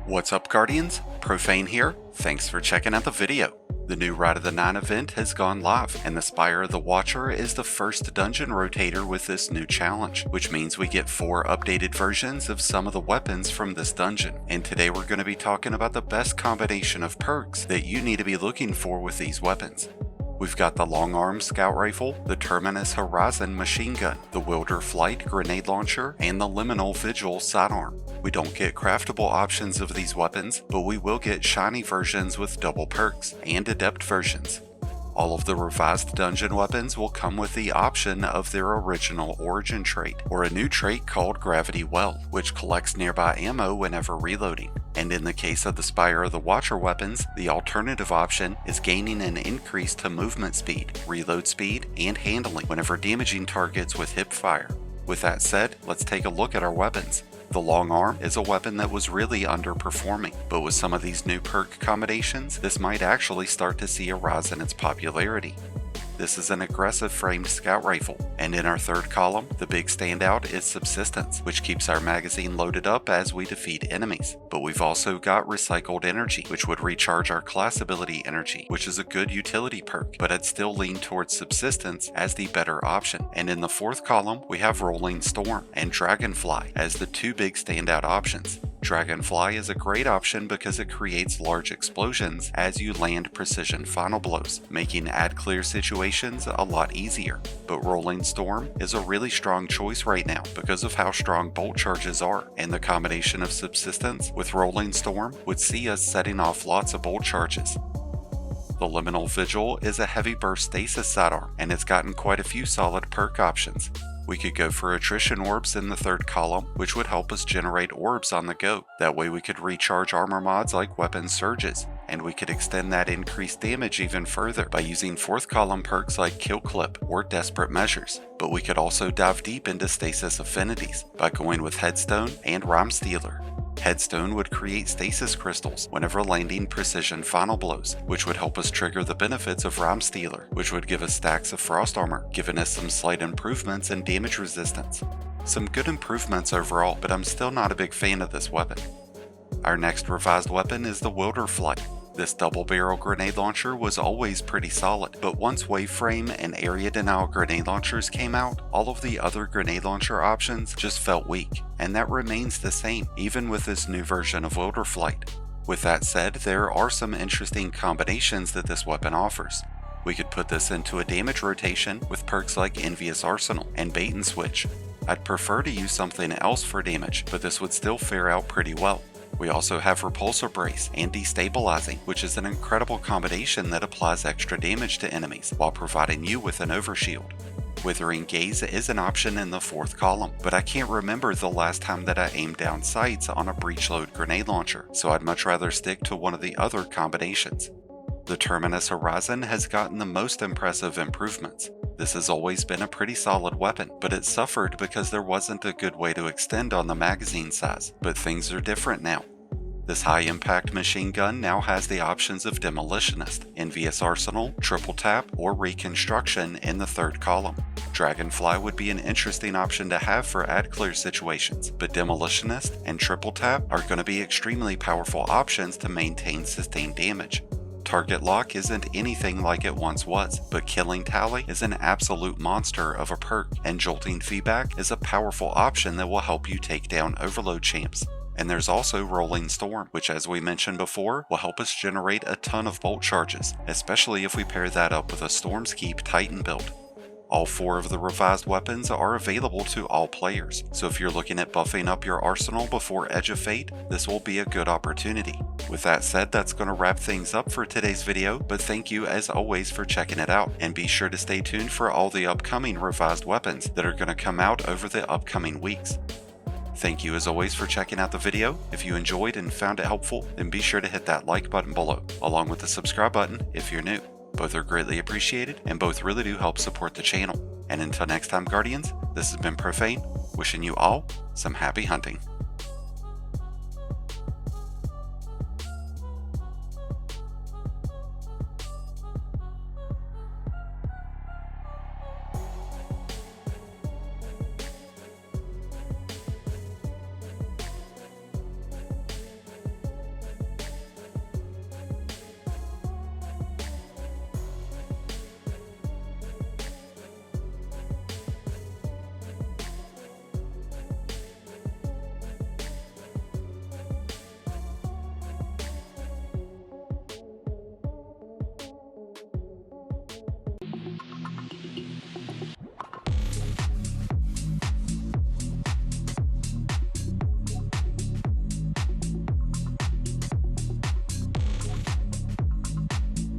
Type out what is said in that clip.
What's up, Guardians? Profane here. Thanks for checking out the video. The new Rite of the Nine event has gone live, and the Spire of the Watcher is the first dungeon rotator with this new challenge, which means we get 4 updated versions of some of the weapons from this dungeon. And today we're going to be talking about the best combination of perks that you need to be looking for with these weapons. We've got the Long Arm Scout Rifle, the Terminus Horizon Machine Gun, the Wilderflight Grenade Launcher, and the Liminal Virgil Sidearm. We don't get craftable options of these weapons, but we will get shiny versions with double perks, and adept versions. All of the revised dungeon weapons will come with the option of their original origin trait, or a new trait called Gravity Well, which collects nearby ammo whenever reloading. And in the case of the Spire of the Watcher weapons, the alternative option is gaining an increase to movement speed, reload speed, and handling whenever damaging targets with hip fire. With that said, let's take a look at our weapons. The Long Arm is a weapon that was really underperforming, but with some of these new perk combinations, this might actually start to see a rise in its popularity. This is an aggressive framed scout rifle, and in our third column, the big standout is Subsistence, which keeps our magazine loaded up as we defeat enemies. But we've also got Recycled Energy, which would recharge our class ability energy, which is a good utility perk, but I'd still lean towards Subsistence as the better option. And in the fourth column, we have Rolling Storm and Dragonfly as the 2 big standout options. Dragonfly is a great option because it creates large explosions as you land precision final blows, making ad-clear situations a lot easier. But Rolling Storm is a really strong choice right now because of how strong bolt charges are, and the combination of Subsistence with Rolling Storm would see us setting off lots of bolt charges. The Liminal Vigil is a heavy burst stasis sidearm, and it's gotten quite a few solid perk options. We could go for attrition orbs in the third column, which would help us generate orbs on the go. That way we could recharge armor mods like weapon surges, and we could extend that increased damage even further by using fourth column perks like Kill Clip or Desperate Measures. But we could also dive deep into stasis affinities by going with Headstone and Rhyme Stealer. Headstone would create stasis crystals whenever landing precision final blows, which would help us trigger the benefits of Rhyme Stealer, which would give us stacks of frost armor, giving us some slight improvements in damage resistance. Some good improvements overall, but I'm still not a big fan of this weapon. Our next revised weapon is the Wilderflight. This double barrel grenade launcher was always pretty solid, but once Waveframe and Area Denial grenade launchers came out, all of the other grenade launcher options just felt weak, and that remains the same even with this new version of Wilderflight. With that said, there are some interesting combinations that this weapon offers. We could put this into a damage rotation with perks like Envious Arsenal and Bait and Switch. I'd prefer to use something else for damage, but this would still fare out pretty well. We also have Repulsor Brace and Destabilizing, which is an incredible combination that applies extra damage to enemies while providing you with an overshield. Withering Gaze is an option in the fourth column, but I can't remember the last time that I aimed down sights on a breachload grenade launcher, so I'd much rather stick to one of the other combinations. The Terminus Horizon has gotten the most impressive improvements. This has always been a pretty solid weapon, but it suffered because there wasn't a good way to extend on the magazine size, but things are different now. This high-impact machine gun now has the options of Demolitionist, Envious Arsenal, Triple Tap, or Reconstruction in the third column. Dragonfly would be an interesting option to have for ad-clear situations, but Demolitionist and Triple Tap are going to be extremely powerful options to maintain sustained damage. Target Lock isn't anything like it once was, but Killing Tally is an absolute monster of a perk, and Jolting Feedback is a powerful option that will help you take down Overload champs. And there's also Rolling Storm, which as we mentioned before, will help us generate a ton of bolt charges, especially if we pair that up with a Storm's Keep Titan build. All 4 of the revised weapons are available to all players, so if you're looking at buffing up your arsenal before Edge of Fate, this will be a good opportunity. With that said, that's going to wrap things up for today's video, but thank you as always for checking it out, and be sure to stay tuned for all the upcoming revised weapons that are going to come out over the upcoming weeks. Thank you as always for checking out the video. If you enjoyed and found it helpful, then be sure to hit that like button below, along with the subscribe button if you're new. Both are greatly appreciated, and both really do help support the channel. And until next time, Guardians, this has been Profane, wishing you all some happy hunting.